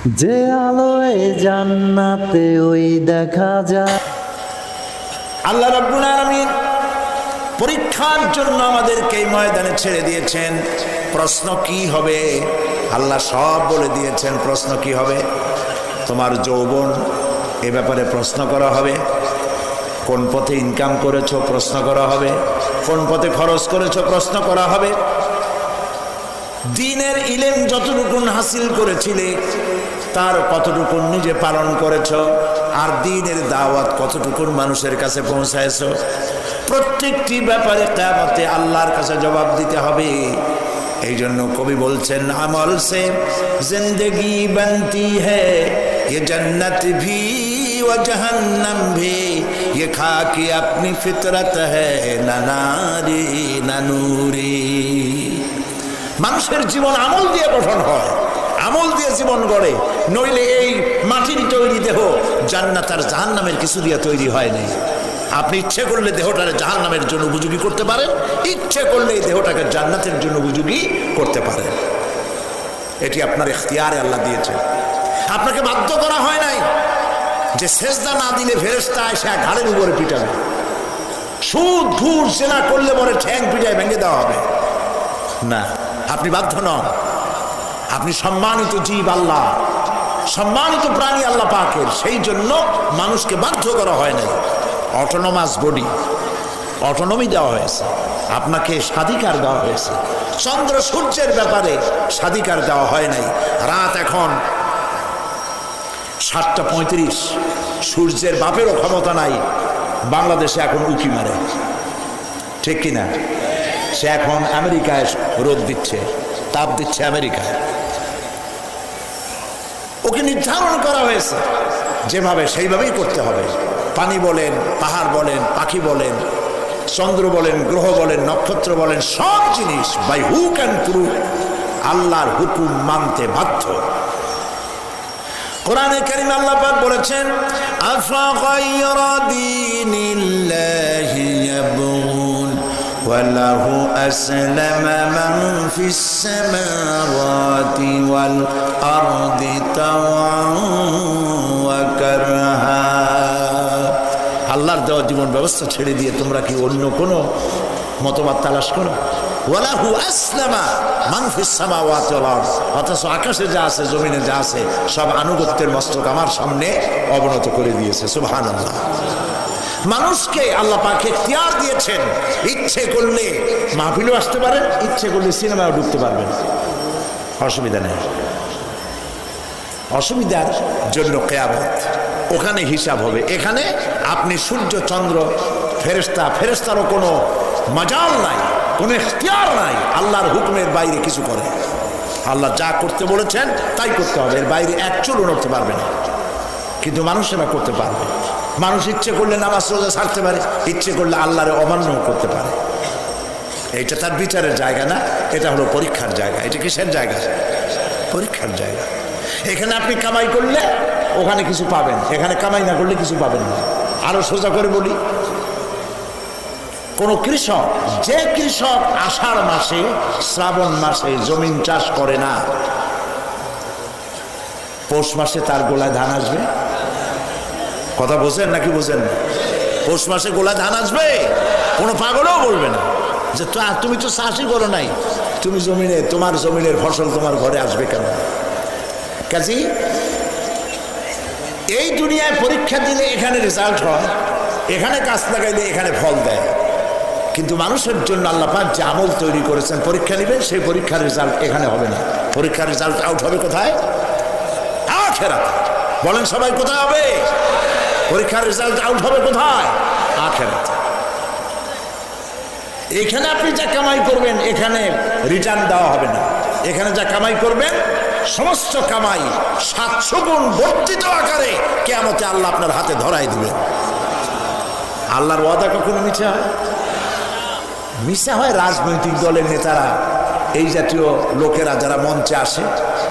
যে আলোয় জান্নাতে ওই দেখা যায়। আল্লাহ রাব্বুল আলামিন পরীক্ষার জন্য আমাদেরকে এই ময়দানে ছেড়ে দিয়েছেন। প্রশ্ন কি হবে আল্লাহ সব বলে দিয়েছেন। প্রশ্ন কি হবে? তোমার যৌবন, এ ব্যাপারে প্রশ্ন করা হবে। কোন পথে ইনকাম করেছো প্রশ্ন করা হবে। কোন পথে খরচ করেছো প্রশ্ন করা হবে। দ্বীনের ইলম যতটুকু হাসিল করেছিলে তার কতটুকু নিজে পালন করেছো, আর দ্বীনের দাওয়াত কতটুকু মানুষের কাছে পৌঁছায়ছো। প্রত্যেকটি ব্যাপারে কিয়ামতে আল্লাহর কাছে জবাব দিতে হবে। এই জন্য কবি বলছেন, আমল সে জিন্দেগি বনতি হ্যায় ये जन्नत भी व जहन्नम भी ये खाकी अपनी फितरत है ना नारी ना नूरी। মানুষের জীবন আমল দিয়ে গঠন হয়, আমল দিয়ে জীবন গড়ে। নইলে এই মাটির তৈরি দেহ জান্নাত আর জাহান্নামের কিছু দিয়ে তৈরি হয় নাই। আপনি ইচ্ছে করলে দেহটাকে জাহান্নামের জন্য উপযোগী করতে পারেন, ইচ্ছে করলে এই দেহটাকে জান্নাতের জন্য উপযোগী করতে পারেন। এটি আপনার ইখতিয়ারে আল্লাহ দিয়েছে, আপনাকে বাধ্য করা হয় নাই যে সেজদা না দিলে ফেরেশতা এসে ঘাড়ের উপরে পিটাবে। সুদ ঘুষ জেনা করলে পরে ঠ্যাং পিটায় ভেঙে দেওয়া হবে না, আপনি বাধ্য নন। আপনি সম্মানিত জীব আল্লাহ, সম্মানিত প্রাণী আল্লাহ পাকের, সেই জন্য মানুষকে বাধ্য করা হয় নাই। অটোনোমাস বডি, অটোনমি দেওয়া হয়েছে, আপনাকে স্বাধিকার দেওয়া হয়েছে। চন্দ্র সূর্যের ব্যাপারে স্বাধিকার দেওয়া হয় নাই। রাত এখন 7:35, সূর্যের বাপেরও ক্ষমতা নাই বাংলাদেশে এখন উঁকি মারে, ঠিক কিনা? সে এখন আমেরিকায় রোদ দিচ্ছে, তাপ দিচ্ছে আমেরিকায়। ওকে নির্ধারণ করা হয়েছে যেভাবে, সেইভাবেই করতে হবে। পানি বলেন, পাহাড় বলেন, পাখি বলেন, চন্দ্র বলেন, গ্রহ বলেন, নক্ষত্র বলেন, সব জিনিস বাই হুক অ্যান্ড ক্রুক আল্লাহর হুকুম মানতে বাধ্য। কোরআনে কারীমে আল্লাহ পাক বলেছেন, আফা গায়রা দীনিল্লাহি ইয়াবগুন ওয়া লাহু আসলামা মান ফিস সামাওয়াতি ওয়াল আরদি তাওআন ওয়া কারহা। আল্লাহর দেওয়া জীবন ব্যবস্থা ছেড়ে দিয়ে তোমরা কি অন্য কোনো মতবাদ তালাশ করো? ওয়ালাহু আসলামা মান ফিস সামাওয়াতি ওয়াল আরদ, অথচ আকাশে যা আছে জমিনে যা আছে সব আনুগত্যের মস্তক আমার সামনে অবনত করে দিয়েছে। সুবহানাল্লাহ। মানুষকে আল্লাহ পাক ইখতিয়ার দিয়েছেন, ইচ্ছে করলে মাহফিলেও আসতে পারেন, ইচ্ছে করলে সিনেমাও ঢুকতে পারবেন, অসুবিধা নেই। অসুবিধার জন্য কিয়ামত, ওখানে হিসাব হবে। এখানে আপনি সূর্য চন্দ্র ফেরেশতা, ফেরেশতারও কোনো মাজাল নাই, কোনো ইখতিয়ার নাই আল্লাহর হুকুমের বাইরে কিছু করে। আল্লাহ যা করতে বলেছেন তাই করতে হবে, এর বাইরে এক চুলও নড়তে পারবে না। কিন্তু মানুষেরা করতে পারবে। মানুষ ইচ্ছে করলে নামাজ রোজা ছাড়তে পারে, ইচ্ছে করলে আল্লাহর অমান্য করতে পারে। এইটা তার বিচারের জায়গা না, এটা হলো পরীক্ষার জায়গা। এটা কিসের জায়গা? পরীক্ষার জায়গা। এখানে আপনি কামাই করলে ওখানে কিছু পাবেন, এখানে কামাই না করলে কিছু পাবেন না। আরো সোজা করে বলি, কোন কৃষক, যে কৃষক আষাঢ় মাসে শ্রাবণ মাসে জমিন চাষ করে না, পৌষ মাসে তার গোলায় ধান আসবে? কথা বোঝেন নাকি বোঝেন না? পৌষ মাসে গোলায় ধান আসবে? কোনো পাগলও বলবে না যে তুমি তো চাষই করো নাই, তুমি জমিনে, তোমার জমিনের ফসল তোমার ঘরে আসবে কেন? কাজী এই দুনিয়ায় পরীক্ষা দিলে এখানে রেজাল্ট হয়, এখানে কাজ লাগাইলে এখানে ফল দেয়। কিন্তু মানুষের জন্য আল্লাহ পাক যে আমল তৈরি করেছেন, পরীক্ষা নেবেন, সেই পরীক্ষার রেজাল্ট এখানে হবে না। পরীক্ষার রেজাল্ট আউট হবে কোথায়? আখিরাতে। বলেন সবাই, কোথায় হবে পরীক্ষার রেজাল্ট আউট হবে? কোথায়? আখিরাতে। এখানে আপনি যা কামাই করবেন এখানে রিটার্ন দেওয়া হবে না। এখানে যা কামাই করবেন সমস্ত কামাই 700 গুণ বর্ধিত আকারে কিয়ামতে আল্লাহ আপনার হাতে ধরাই দিবেন। আল্লাহর ওয়াদা কখনো মিথ্যা হয়? মিথ্যা হয় রাজনৈতিক দলের নেতারা, এই জাতীয় লোকেরা যারা মঞ্চে আসে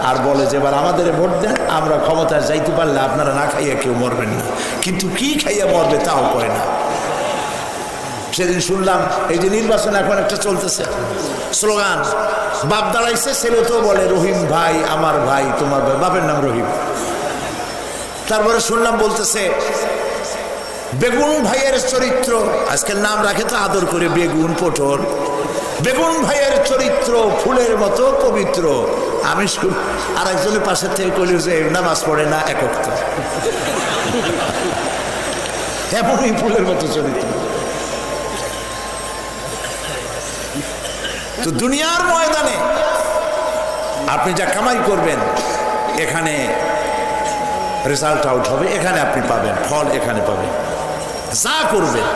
আর বলে যে এবার আমাদের ভোট দেন, আমরা ক্ষমতায় যাইতে পারলে আপনারা না খাইয়া কেউ মরবেন না। কিন্তু কি খাইয়া মরবে তাও করে না। সেদিন শুনলাম এই যে নির্বাচন এখন একটা চলতেছে, স্লোগান বাপ দাঁড়াইছে, ছেলে তো বলে রহিম ভাই আমার ভাই, তোমার ভাই, বাপের নাম রহিম। তারপরে শুনলাম বলতেছে বেগুন ভাইয়ের চরিত্র, আজকের নাম রাখে তো আদর করে বেগুন পটল, বেগুন ভাইয়ের চরিত্র ফুলের মতো পবিত্র। আমি আর একজনের পাশের থেকে কইল যে নামাজ পড়ে না একক, তো এমনই ফুলের মতো চরিত্র। তো দুনিয়ার ময়দানে আপনি যা কামাই করবেন এখানে রেজাল্ট আউট হবে, এখানে আপনি পাবেন ফল, এখানে পাবেন। যা করবেন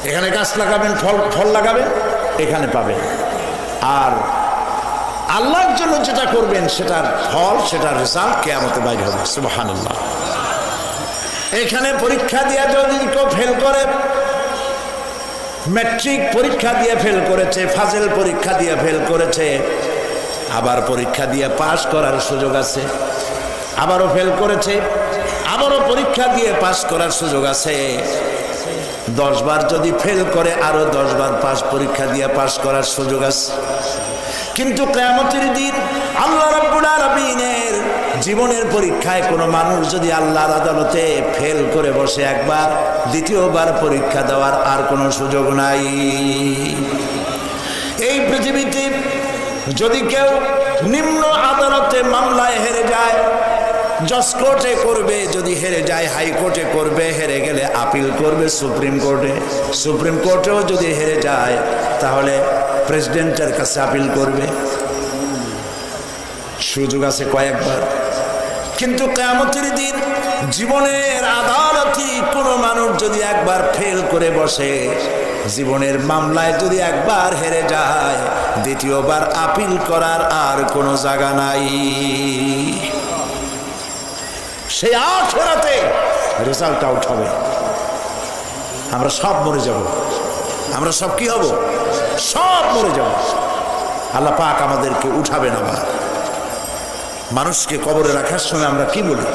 এখানে গাছ লাগাবেন, ফল লাগাবেন, এখানে পাবেন। আর আল্লাহর জন্য যেটা করবেন সেটার ফল, সেটার রেজাল্ট কিয়ামতে বাইরে হবে। সুবহানাল্লাহ। এখানে পরীক্ষা দিয়ে যদি কেউ ফেল করে, ম্যাট্রিক পরীক্ষা দিয়ে ফেল করেছে, ফাজেল পরীক্ষা দিয়ে ফেল করেছে, আবার পরীক্ষা দিয়ে পাশ করার সুযোগ আছে, আবারও ফেল করেছে, আবারও পরীক্ষা দিয়ে পাশ করার সুযোগ আছে। 10 বার যদি ফেল করে আরো 10 বার পরীক্ষা দিয়ে পাশ করার সুযোগ আছে। কিন্তু কিয়ামতের দিন আল্লাহ রাব্বুল আলামিনের জীবনের পরীক্ষায় কোনো মানুষ যদি আল্লাহর আদালতে ফেল করে বসে একবার, দ্বিতীয়বার পরীক্ষা দেওয়ার আর কোনো সুযোগ নাই। এই পৃথিবীতে যদি কেউ নিম্ন আদালতে মামলায় হেরে যায়, জজ কোর্টে করবে, যদি হেরে যায় হাইকোর্টে করবে, হেরে গেলে আপিল করবে সুপ্রিম কোর্টে, সুপ্রিম কোর্টেও যদি হেরে যায় তাহলে প্রেসিডেন্টের কাছে আপিল করবে। সুযোগ আছে কয়েকবার। কিন্তু কিয়ামতের দিন জীবনের আদালতে কোনো মানুষ যদি একবার ফেল করে বসে, জীবনের মামলায় যদি একবার হেরে যায়, দ্বিতীয়বার আপিল করার আর কোনো জায়গা নাই। সেই আখিরাতে রেজাল্ট আউট হবে। আমরা সব মরে যাব, আমরা সব কি হব? সব মরে যাব। আল্লাহ পাক আমাদেরকে উঠাবেন আবার। মানুষকে কবরে রাখার সময় আমরা কি বলি?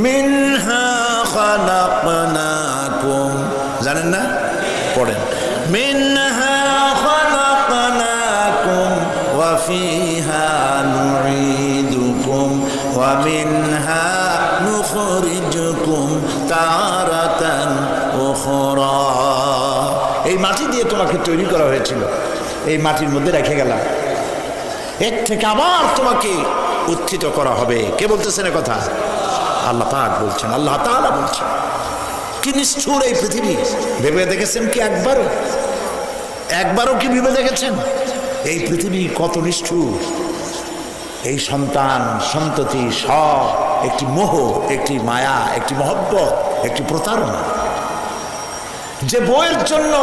মিনহা খালাকনাকুম, জানেন না? পড়েন, মিনহা খালাকনাকুম ওয়া ফিহা নুঈদুকুম ওয়া মিনহা নুখরিজুকুম তারাতান উখরা। এই মাটি দিয়ে তোমাকে তৈরি করা হয়েছিল, এই মাটির মধ্যে রেখে গেলাম, এর থেকে আবার তোমাকে উত্থিত করা হবে। কে বলতেছেন কথা? আল্লাহ পাক বলছেন, আল্লাহ তাআলা বলছেন। কি নিষ্ঠুর এই পৃথিবী! ভেবে দেখেছেন কি একবারও কি ভেবে দেখেছেন এই পৃথিবী কত নিষ্ঠুর? এই সন্তান সন্ততি সব একটি মোহ, একটি মায়া, একটি মহব্বত, একটি প্রতারণা। যে বইয়ের জন্য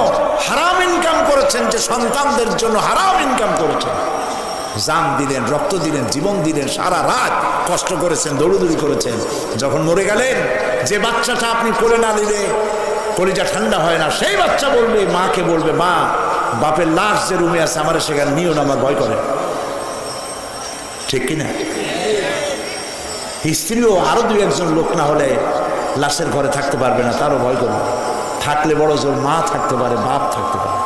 হারাম ইনকাম করেছেন, যে সন্তানদের জন্য হারাম ইনকাম করেছেন, জান দিলেন, রক্ত দিলেন, জীবন দিলেন, সারা রাত কষ্ট করেছেন, দৌড়দৌড়ি করেছেন, যখন মরে গেলেন, যে বাচ্চাটা আপনি কোলে না নিলে কলিজা ঠান্ডা হয় না, সেই বাচ্চা বলবে, মাকে বলবে, মা বাপের লাশ যে রুমে আছে আমার সেখানে নিও না, আমার ভয় করে। ঠিক কিনা? স্ত্রীও আরো 2-1 লোক না হলে লাশের ঘরে থাকতে পারবে না, তারও ভয় করবে। থাকলে বড় জোর মা থাকতে পারে, বাপ থাকতে পারে।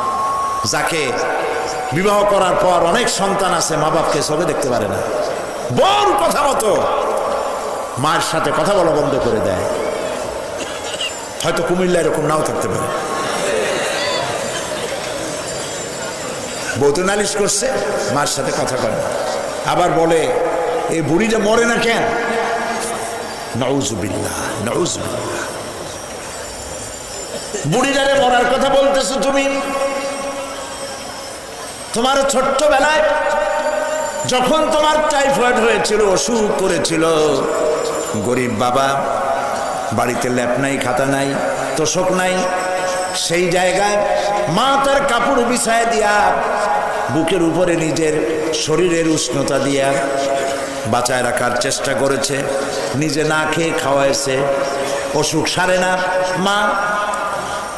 যাকে বিবাহ করার পর অনেক সন্তান আছে, মা বাপকে সবে দেখতে পারে না, বড় কথা মতো মায়ের সাথে কথা বলা বন্ধ করে দেয়। হয়তো কুমিল্লা এরকম নাও থাকতে পারে। বউ তো নালিশ করছে, মার সাথে কথা করে না। আবার বলে এই বুড়িটা মরে না কেন? নাউজুবিল্লাহ, নাউজুবিল্লাহ। বুড়িটারে মরার কথা বলতেছো তুমি? তোমার ছোট্টবেলায় যখন তোমার টাইফয়েড হয়েছিল, অসুখ করেছিল, গরিব বাবা, বাড়িতে ল্যাপ নাই, খাতা নাই, তোষক নাই, সেই জায়গায় মা তার কাপড় বিছায় দিয়া বুকের উপরে নিজের শরীরের উষ্ণতা দিয়া বাঁচায় রাখার চেষ্টা করেছে, নিজে না খেয়ে খাওয়াইছে, অসুখ সারে না। মা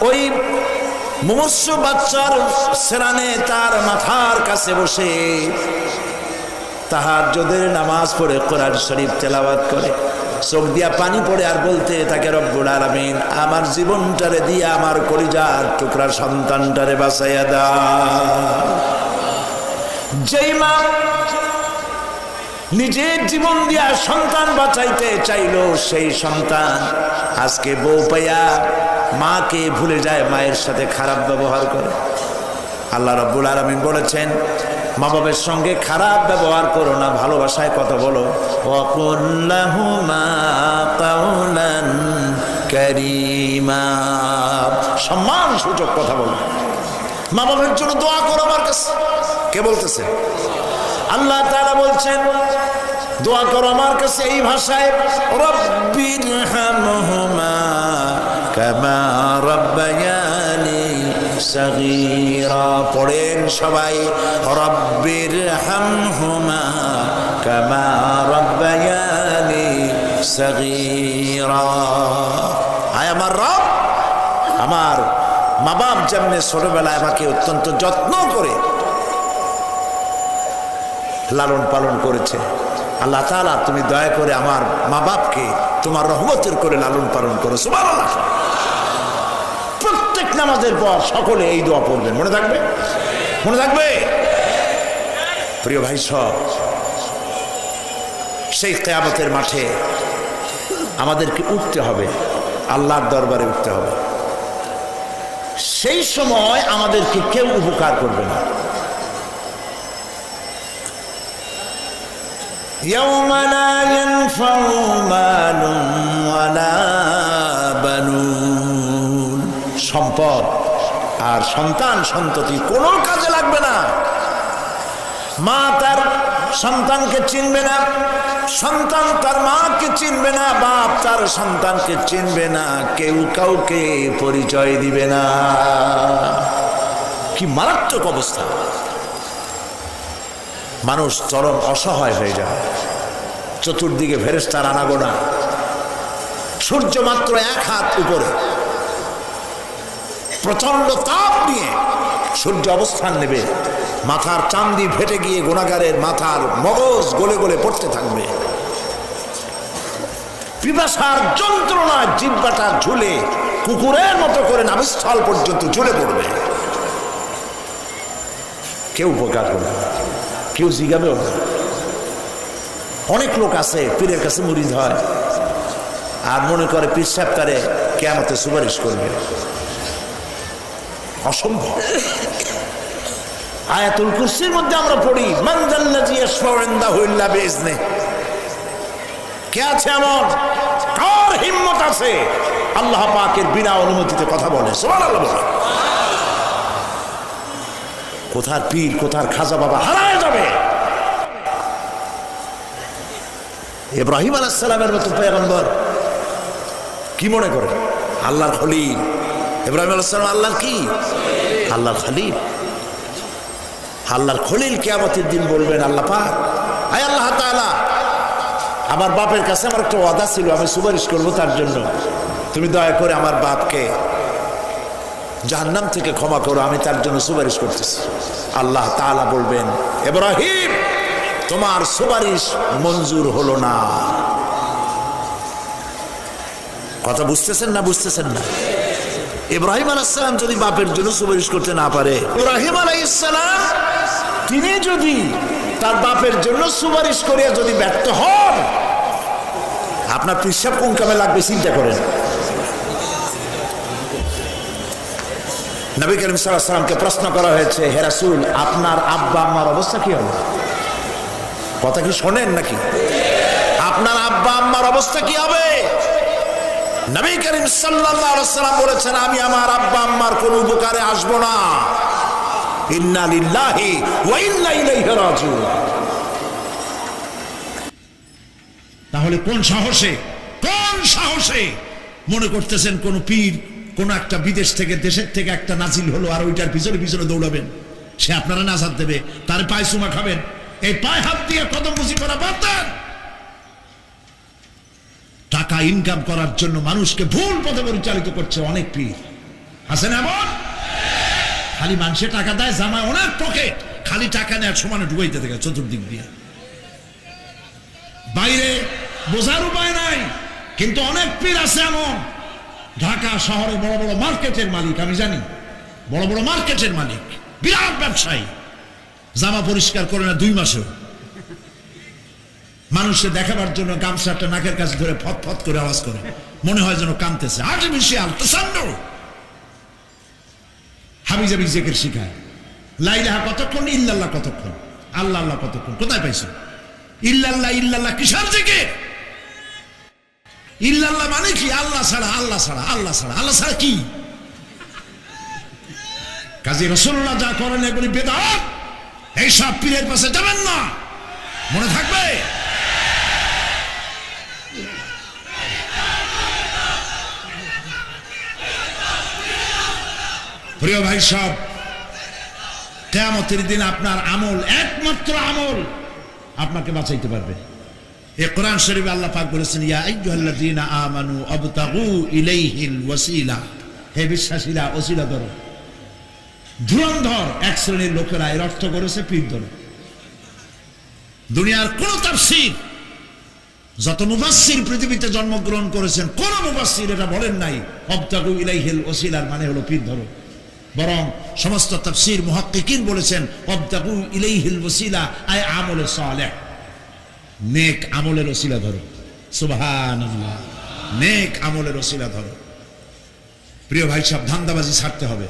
ওই মুমূর্ষ বাচ্চার সেরানে তার মাথার কাছে বসে তাহাজ্জুদের নামাজ পড়ে কোরআন শরীফ তেলাওয়াত করে। চোখ দিয়া পানি পড়ে আর বলতে তাকে, রব্বুল আলামিন আমার জীবনটারে দিয়ে আমার কলিজার টুকরা সন্তানটারে বাঁচাইয়া দাও। যেই মা নিজের জীবন দিয়া সন্তান বাঁচাইতে চাইলো, সেই সন্তান আজকে বউ পাইয়া মাকে ভুলে যায়, মায়ের সাথে খারাপ ব্যবহার করে। আল্লাহ রাব্বুল আলামিন বলেছেন, মা বাবার সঙ্গে খারাপ ব্যবহার করো না, ভালোবাসায় কথা বলো। ওয়াকুল লাহুমা কাওলান কারীমা, সম্মান সূচক কথা বলো। মা বাবার জন্য দোয়া করো আমার কাছে। কে বলতেছে? আল্লাহ তাআলা বলছেন দোয়া করো আমার কাছে এই ভাষায়, রব্বিরহামহুমা কামা রাব্বায়ানি সাগীরা। পড়েন সবাই, রব্বিরহামহুমা কামা রাব্বায়ানি সাগীরা। আয় আমার রব, আমার মা বাপ যেমনি ছোটবেলায় আমাকে অত্যন্ত যত্ন করে লালন পালন করেছে, আল্লাহ তাআলা তুমি দয়া করে আমার মা বাপকে তোমার রহমতের করে লালন পালন করো। সুবহানাল্লাহ। প্রত্যেক নামাজের পর সকলে এই দোয়া পড়বেন, মনে থাকবে? মনে থাকবে? প্রিয় ভাই সব, সেই কিয়ামতের মাঠে আমাদেরকে উঠতে হবে, আল্লাহর দরবারে উঠতে হবে। সেই সময় আমাদেরকে কেউ উপকার করবে না। يوم لا ينفع مال ولا بنون, সম্পদ আর সন্তান সন্ততি কোনো কাজে লাগবে না। মা তার সন্তানকে চিনবে না, সন্তান তার মাকে চিনবে না, বাপ তার সন্তানকে চিনবে না, কেউ কাউকে পরিচয় দিবে না। কি মারাত্মক অবস্থা! মানুষ চরম অসহায় হয়ে যায়। চতুর্দিকে ফেরেশতার আনাগোনা, সূর্য মাত্র 1 হাত উপরে, প্রচন্ড তাপ নিয়ে সূর্য অবস্থান নেবে, মাথার চান্দি ফেটে গিয়ে গুনাহগারের মাথার মগজ গলে গলে পড়তে থাকবে। পিপাসার যন্ত্রণা জিহ্বাটা ঝুলে কুকুরের মতো করে নাভিস্থল পর্যন্ত ঝুলে পড়বে। কেউ উপকার করবে না, কেউ জিগাবেও না। অনেক লোক আছে পীরের কাছে মুরিদ হয় আর মনে করে পীর সাহেব তারে কিয়ামতে সুপারিশ করবে। অসম্ভব। আয়াতুল কুরসির মধ্যে আমরা পড়ি, মান যাল্লাযী ইয়াশফাউ ইনদাহু ইল্লা বিইজনিহি। কে আছে এমন, কার হিম্মত আছে আল্লাহ পাকের বিনা অনুমতিতে কথা বলে? সুবহানাল্লাহ বলে। কোথার পীর, কোথার খাজা বাবা হারায় যাবে। ইব্রাহিম আলাইহিস সালামের মতো পয়গম্বর কি মনে করে? আল্লাহর খলিল। ইব্রাহিম আলাইহিস সালাম আল্লাহর কি? আল্লাহর খলিল। আল্লাহর খলিল কিয়ামতের দিন বলবেন, আল্লাহ পাক, আয় আল্লাহ তাআলা, আমার বাপের কাছে আমার একটা ওয়াদা ছিল, আমি সুপারিশ করবো তার জন্য, তুমি দয়া করে আমার বাপকে জাহান্নাম থেকে ক্ষমা করো, আমি তার জন্য সুপারিশ করতেছি। আল্লাহ তাআলা বলবেন, ইব্রাহিম তোমার সুপারিশ মঞ্জুর হলো না। কথা বুঝতেছেন না? বুঝতেছেন না? ইব্রাহিম আলাইহিস সালাম যদি বাপের জন্য সুপারিশ করতে না পারে, ইব্রাহিম আলাইহিস সালাম তিনি যদি তার বাপের জন্য সুপারিশ করিয়া যদি ব্যর্থ হন, আপনার পিসাব কোন কামে লাগবে চিন্তা করেন। নবী করিম সাল্লাল্লাহু আলাইহি ওয়াসাল্লামকে প্রশ্ন করা হয়েছে, হে রাসূল আপনার আব্বা আম্মার অবস্থা কি হবে? কথা কি শোনেন নাকি? আপনার আব্বা আম্মার অবস্থা কি হবে? নবী করিম সাল্লাল্লাহু আলাইহি ওয়াসাল্লাম বলেছেন, আমি আমার আব্বা আম্মার কোন উপকারে আসবো না। ইন্না লিল্লাহি ওয়া ইন্না ইলাইহি রাজিউন। তাহলে কোন সাহসে মনে করতেছেন কোন পীর কোন একটা বিদেশ থেকে দেশের থেকে একটা নাজিল হলো আর ওইটার পিছনে পিছনে দৌড়াবেন, সে আপনারা নাজাত দেবে, তার পায়ে চুমা খাবেন? এই পায়ে হাত দিয়ে কদম বুঝি করা বাদ দেন। টাকা ইনকাম করার জন্য মানুষকে ভুল পথে পরিচালিত করছে অনেক পীর। আছেন এমন? খালি মানুষে টাকা দেয়, জামায় অনেক পকেট, খালি টাকা নেয় সমানে ঢুকাইতে থাকে চতুর্দিক দিয়ে। বাইরে বোঝার উপায় নাই। কিন্তু অনেক পীর আছে এমন, ঢাকা শহরে বড় বড় মার্কেটের মালিক, আমি জানি, বড় বড় মার্কেটের মালিক, বিরাট ব্যবসায়ী, জামা পরিষ্কার করে না 2 মাসেও। মানুষকে দেখাবার জন্য গামছাটা নাকের কাছে ধরে ফট ফট করে আওয়াজ করে, মনে হয় যেন কাঁদতেছে। আর্টিফিশিয়াল তাসান্ন। হাবিজাবি জিকির শিখায়, লা ইলাহা কতক্ষণ, ইল্লাল্লাহ কতক্ষণ, আল্লাহ আল্লাহ কতক্ষণ। কোথায় পাইছো ইল্লাল্লাহ? ইল্লাল্লাহ কিসের জিকির? ইল্লাল্লাহ মানে কি? আল্লাহ ছাড়া, আল্লাহ ছাড়া, আল্লাহ ছাড়া, আল্লাহ ছাড়া কি? কাজী রাসূলুল্লাহ যা করেন এগুলি বেদাত। এইসব পীরের পাশে যাবেন না, মনে থাকবে। প্রিয় ভাই সব, কিয়ামতের দিন আপনার আমল, একমাত্র আমল আপনাকে বাঁচাইতে পারবে। এই কোরআন শরীফে আল্লাহ পাক বলেছেন, ইয়া আইয়ুহাল্লাযীনা আমানু আবতাগু ইলাইহিল ওয়াসিলা, হে বিশ্বাসীরা ওসিলা ধরো। ধুরন্ধর এক শ্রেণীর লোকেরা এর অর্থ করেছে পীর ধরো। দুনিয়ার কোন তাফসীর, যত মুফাসসির পৃথিবীতে জন্মগ্রহণ করেছেন, কোন মুফাসসির এটা বলেন নাই আবতাগু ইলাইহিল ওয়াসিলার মানে হলো পীর ধরো। বরং সমস্ত তাফসীর মুহাক্কিকিন বলেছেন আবতাগু ইলাইহিল ওয়াসিলা আয় আমলে সালেহ, নেক আমলের ওসিলা ধরো। সুবহানাল্লাহ, নেক আমলের ওসিলা ধরো। প্রিয় ভাই সব, ধান্দাবাজি ছাড়তে হবে।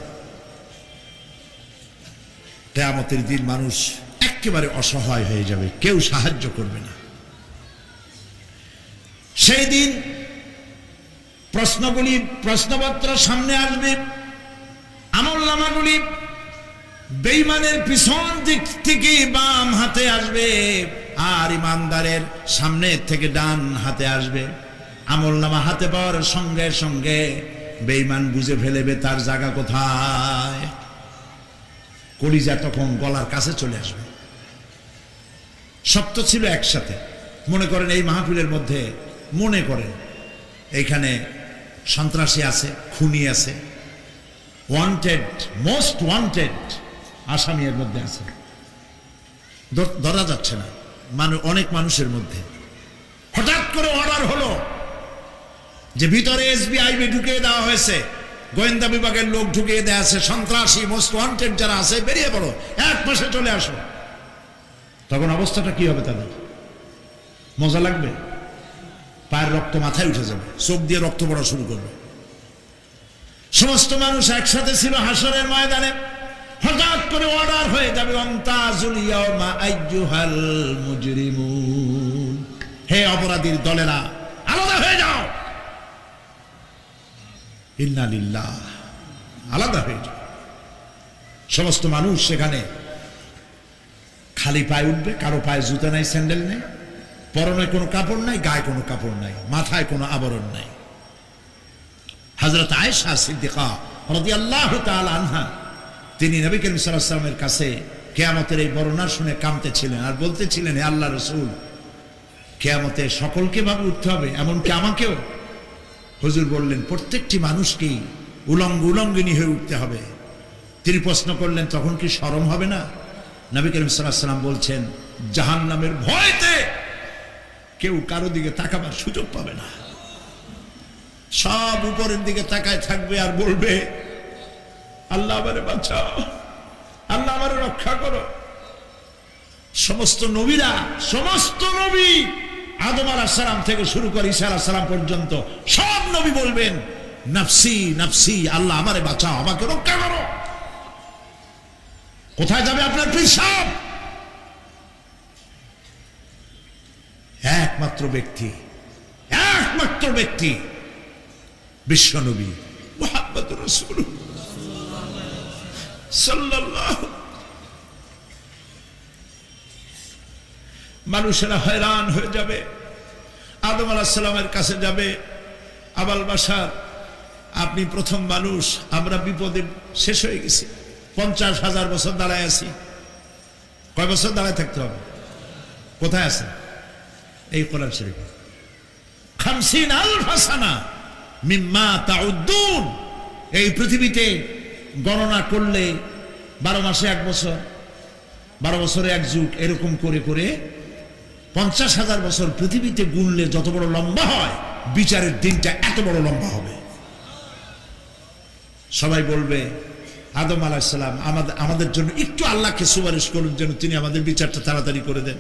কিয়ামতের দিন মানুষ একেবারে অসহায় হয়ে যাবে, কেউ সাহায্য করবে না। সেই দিন প্রশ্নগুলি, প্রশ্নপত্র সামনে আসবে, আমলনামাগুলি বেঈমানের পিছন দিক থেকে বাম হাতে আসবে, আর ইমানদারের সামনে থেকে ডান হাতে আসবে। আমলনামা হাতে পাওয়ার সঙ্গে সঙ্গে বেঈমান বুঝে ফেলবে তার জায়গা কোথায়। কলিজা তখন গলার কাছে চলে আসবে। সপ্ত ছিল একসাথে। মনে করেন এই মাহফিলের মধ্যে, মনে করেন এইখানে সন্ত্রাসী আছে, খুনি আছে, ওয়ান্টেড, মোস্ট ওয়ান্টেড আসামি এর মধ্যে আছে, ধরা যাচ্ছে না অনেক মানুষের মধ্যে। হঠাৎ করে অর্ডার হলো যে ভিতরে এসবিআইবি ঢুকিয়ে দেওয়া হয়েছে, গোয়েন্দা বিভাগের লোক ঢুকিয়ে দেওয়া আছে, সন্ত্রাসী মোস্ট ওয়ান্টেড যারা আছে বেরিয়ে পড়ো, 1 মাসে চলে আসো। তখন অবস্থাটা কি হবে তাদের? মজা লাগবে? পায়ের রক্ত মাথায় উঠে যাবে, চোখ দিয়ে রক্ত পড়া শুরু করবে। সমস্ত মানুষ একসাথে ছিল হাসরের ময়দানে। হঠাৎ করে অর্ডার হয়ে যাবে, ওয়ামতাজুল ইয়াওমা আইয়ুহাল মুজরিমুন, হে অপরাধীর দলেরা আলাদা হয়ে যাও। ইন্না লিল্লাহ, আলাদা হয়ে যাও। সমস্ত মানুষ সেখানে খালি পায়ে উঠবে, কারো পায়ে জুতা নাই, স্যান্ডেল নেই, পরনে কোনো কাপড় নাই, গায়ে কোনো কাপড় নাই, মাথায় কোনো আবরণ নাই। হযরত আয়েশা সিদ্দিকা রাদিয়াল্লাহু তাআলা আনহা, তিনি নবী করিম সাল্লাল্লাহু আলাইহি ওয়াসাল্লামের কাছে কিয়ামতের এই বর্ণনা শুনে কাঁদতেছিলেন আর বলতেছিলেন, হে আল্লাহর রাসূল, কিয়ামতে সকলকে ভাবে উঠতে হবে, এমনকি আমাকেও? হুজুর বললেন, প্রত্যেকটি মানুষকেই উলঙ্গিনী হয়ে উঠতে হবে। তিনি প্রশ্ন করলেন, তখন কি শরম হবে না? নবী করিম সাল্লাল্লাহু আলাইহি ওয়াসাল্লাম বলছেন, জাহান্নামের ভয়তে কেউ কারো দিকে তাকাবার সুযোগ পাবে না। সব উপরের দিকে তাকায় থাকবে আর বলবে, আল্লাহ আমারে বাঁচাও, আল্লাহ আমারে রক্ষা করো। সমস্ত নবীরা, সমস্ত নবী, আদম আলাইহিস সালাম থেকে শুরু করে ঈসা আলাইহিস সালাম পর্যন্ত সব নবী বলবেন, নাফসি নাফসি, আল্লাহ আমারে বাঁচাও, আমাকে রক্ষা করো। কোথায় যাবে আপনার পীর সাহেব? একমাত্র ব্যক্তি, একমাত্র ব্যক্তি বিশ্ব নবী মুহাম্মদুর রাসূলুল্লাহ সাল্লাল্লাহু। মানুষেরা হয়রান হয়ে যাবে, আদম আলাইহিস সালামের কাছে যাবে, আবাল বাশার, আপনি প্রথম মানুষ, আমরা বিপদে শেষ হয়ে গেছি, 50,000 বছর দাঁড়ায় আছি। কয় বছর দাঁড়ায় থাকতে হবে? কোথায় আছে? এই কোরআন শরীফে 50,000 সানা মিম্মা তাউদ্দুন। এই পৃথিবীতে গণনা করলে 12 মাসে 1 বছর, 12 বছরে 1 যুগ, এরকম করে করে 50,000 বছর পৃথিবীতে গুনলে যত বড় লম্বা হয়, বিচারের দিনটা এত বড় লম্বা হবে। সবাই বলবে আদম আলাইহিস সালাম আমাদের জন্য একটু আল্লাহকে সুপারিশ করুন যেন তিনি আমাদের বিচারটা তাড়াতাড়ি করে দেন।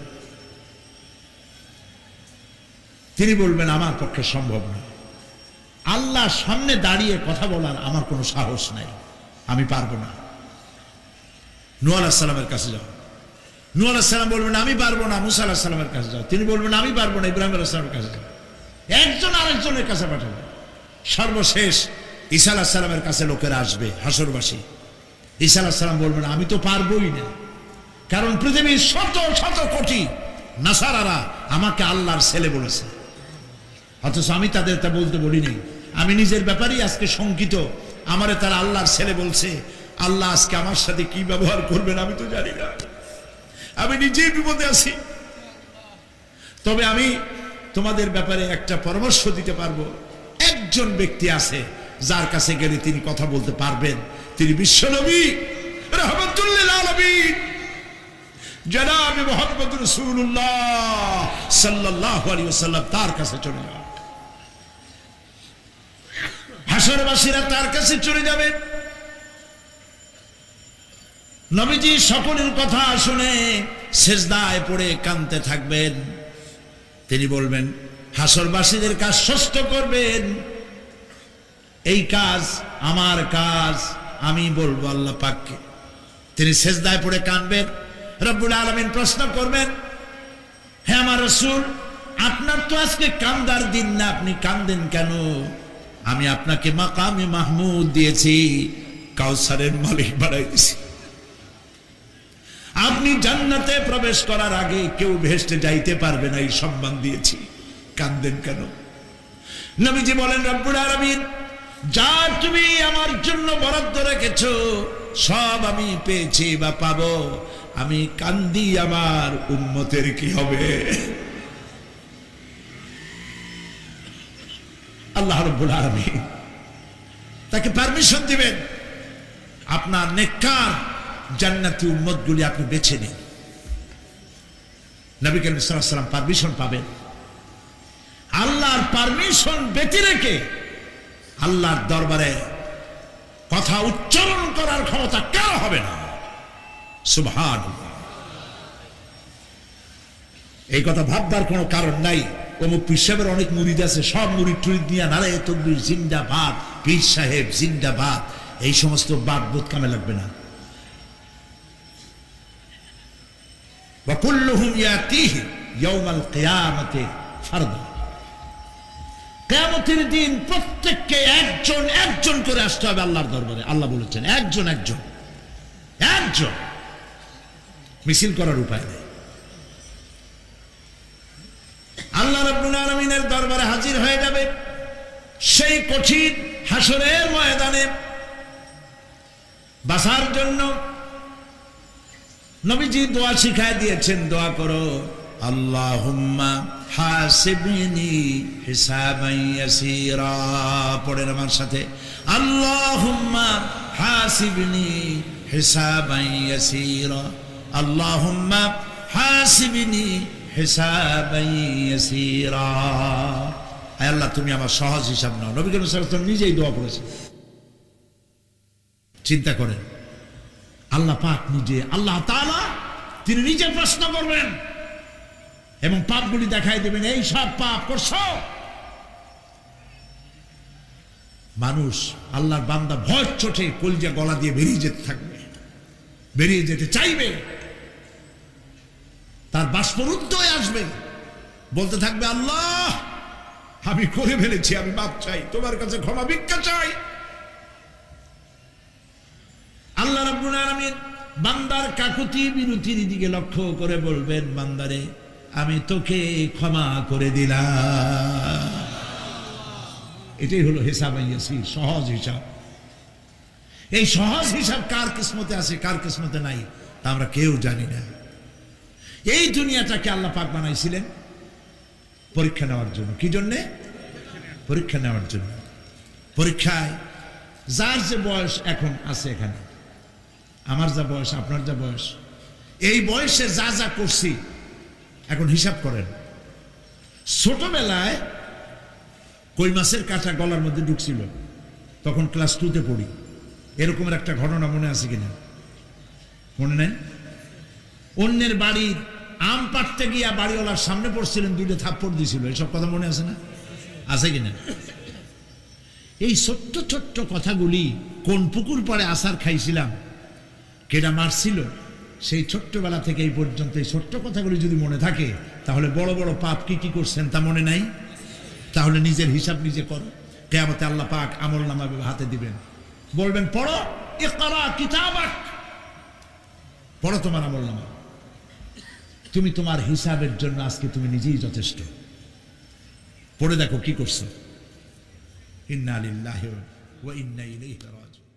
তিনি বলবেন আমার পক্ষে সম্ভব না, আল্লাহর সামনে দাঁড়িয়ে কথা বলার আমার কোনো সাহস নাই, আমি পারবো না। নূহ আলাইহিস সালামের কাছে যাও। নূহ আলাইহিস সালাম বলবেন আমি পারবো না। মুসা আলাইহিস সালামের কাছে যাও। তিনি বলবেন আমি পারবো না। ইব্রাহিম আলাইহিস সালামের কাছে যাও। একজন আরেকজনের কাছে পাঠাবে। সর্বশেষ ঈসা আলাইহিস সালামের কাছে লোকেরা আসবে, হাসরবাসী। ঈসা আলাইহিস সালাম বলবেন আমি তো পারবোই না, কারণ পৃথিবীর শত শত কোটি নাসারারা আমাকে আল্লাহর ছেলে বলেছে, অথচ আমি তাদের তা বলতে বলিনি। আমি নিজের ব্যাপারেই আজকে শঙ্কিত, আমারে তারা আল্লাহর ছেলে বলছে। আল্লাহ আজকে আমার সাথে কি ব্যবহার করবেন আমি তো জানি না, আমি নিজেই বিপদে আছি। তবে আমি তোমাদের ব্যাপারে একটা পরামর্শ দিতে পারবো। একজন ব্যক্তি আছে যার কাছে গেলে তিনি কথা বলতে পারবেন, তিনি বিশ্বনবী রাহমাতুল লিল আলামিন জনাব মুহাম্মদ রাসূলুল্লাহ সাল্লাল্লাহু আলাইহি ওয়াসাল্লাম। তার কাছে চলে যাও, হাসরবাসীরা তার কাছে চলে যাবে। নবীজি সকলের কথা শুনে সিজদায় পড়ে কাঁদতে থাকবেন। তিনি বলবেন হাসরবাসীদের কাজ সুস্থ করবেন, এই কাজ আমার কাজ, আমি বলবো আল্লাহ পাককে। তিনি সিজদায় পড়ে কাঁদবেন। রব্বুল আলামিন প্রশ্ন করবেন, হে আমার রাসূল, আপনার তো আজকে কান্দার দিন না, আপনি কাঁদেন কেন? আমি আপনাকে মাকামে মাহমুদ দিয়েছি, কাউসারের মালিক বানাই দিয়েছি। আপনি জান্নাতে প্রবেশ করার আগে কেউ ভেস্টে যাইতে পারবে না, এই সম্মান দিয়েছি, কাঁদেন কেন? নবীজি বলেন রব্বুল আলামিন যা তুমি আমার জন্য বরাদ্দ রেখেছো সব আমি পেয়েছি বা পাবো, আমি কান্দি আমার উম্মতের কি হবে? আল্লাহ রাব্বুল আলামিন তাকে পারমিশন দিবেন, আপনার নেককার জান্নাতি উম্মতগুলি আপনি বেছে নিন। নবী করিম সাল্লাল্লাহু আলাইহি ওয়াসাল্লাম পারমিশন পাবেন। আল্লাহর পারমিশন ব্যতি রেখে আল্লাহর দরবারে কথা উচ্চারণ করার ক্ষমতা কারো হবে না। সুবহানাল্লাহ। এই কথা ভাববার কোনো কারণ নাই। অমুক পীর সাহেবের অনেক মুরিদ আছে, সব মুরিদ টুরিদ নিয়ে নারায়ে তাকবীর জিন্দাবাদ, পীর সাহেব জিন্দাবাদ, এই সমস্ত বাদ বোধ কামে লাগবে না। ওয়া কুল্লুহুম ইয়াতিহি ইয়াউমাল কিয়ামাতি ফারদা। কিয়ামতের দিন প্রত্যেককে একজন একজন করে আসতে হবে আল্লাহর দরবারে। আল্লাহ বলেছেন একজন একজন একজন, মিছিল করার উপায় নেই। আল্লাহ রাব্বুল আলামিনের দরবারে হাজির হয়ে যাবে সেই কঠিন হাসরের ময়দানে বাঁচার জন্য। নবীজি দোয়া শিখায় দিয়েছেন, দোয়া করো আল্লাহুম্মা হাসিবনি হিসাবান ইয়াসীরা। পড়েন আমার সাথে, আল্লাহুম্মা হাসিবনি হিসাবান ইয়াসীরা, আল্লাহুম্মা হাসিবনি হিসাবান ইয়াসীরা। আয় আল্লাহ তুমি আমার সহজ হিসাব নাও। নবী করিম সাল্লাল্লাহু আলাইহি ওয়াসাল্লাম নিজেই দোয়া করেছেন। চিন্তা করেন, আল্লাহ পাক নিজে, আল্লাহ তাআলা তিনি নিজে প্রশ্ন করবেন এবং পাপগুলি দেখাই দেবেন, এই সব পাপ করছো। মানুষ আল্লাহর বান্দা ভয় চোটে কলজা গলা দিয়ে বেরিয়ে যেতে থাকবে, বেরিয়ে যেতে চাইবে, তার বাষ্পরুদ্ধ হয়ে আসবে, বলতে থাকবে আল্লাহ আমি করে ফেলেছি, আমি মাপ চাই, তোমার কাছে ক্ষমা ভিক্ষা চাই। আল্লাহ রাব্বুল আলামিন বান্দার কাকুতি বিরতির দিকে লক্ষ্য করে বলবেন, বান্দারে আমি তোকে ক্ষমা করে দিলাম। এটাই হলো হিসাব ইয়াসির, সহজ হিসাব। এই সহজ হিসাব কার কিসমতে আছে কার কিসমতে নাই তা আমরা কেউ জানি না। এই দুনিয়াটাকে আল্লাহ পাক বানাইছিলেন পরীক্ষা নেওয়ার জন্য। কি জন্যে? পরীক্ষা নেওয়ার জন্য। পরীক্ষায় যার যে বয়স এখন আছে, এখানে আমার যা বয়স, আপনার যা বয়স, এই বয়সে যা যা করছি এখন হিসাব করেন, ছোটবেলায় কই মাছের কাঁটা গলার মধ্যে ঢুকছিল, তখন ক্লাস 2-তে পড়ি। এরকমের একটা ঘটনা মনে আছে কিনা? মনে নেই? অন্যের বাড়ির আম পাড়তে গিয়া বাড়িওয়ালার সামনে পড়ছিলেন, 2টা থাপ্পড় দিছিল, এসব কথা মনে আছে না? আছে কিনা? এই ছোট্ট ছোট্ট কথাগুলি, কোন পুকুর পাড়ে আসার খাইছিলাম, কেডা মারছিল, সেই ছোট্টবেলা থেকে এই পর্যন্ত এই ছোট্ট কথাগুলি যদি মনে থাকে, তাহলে বড় বড় পাপ কি কি করছেন তা মনে নাই? তাহলে নিজের হিসাব নিজে করো। কিয়ামতে আল্লাহ পাক আমলনামা হাতে দিবেন, বলবেন পড়ো, ইকরা কিতাবাক, পড়ো তোমার আমলনামা। তুমি তোমার হিসাবের জন্য আজকে তুমি নিজেই যথেষ্ট। পড়ে দেখো কি করছো। ইন্না লিল্লাহি ওয়া ইন্না ইলাইহি রাজিউন।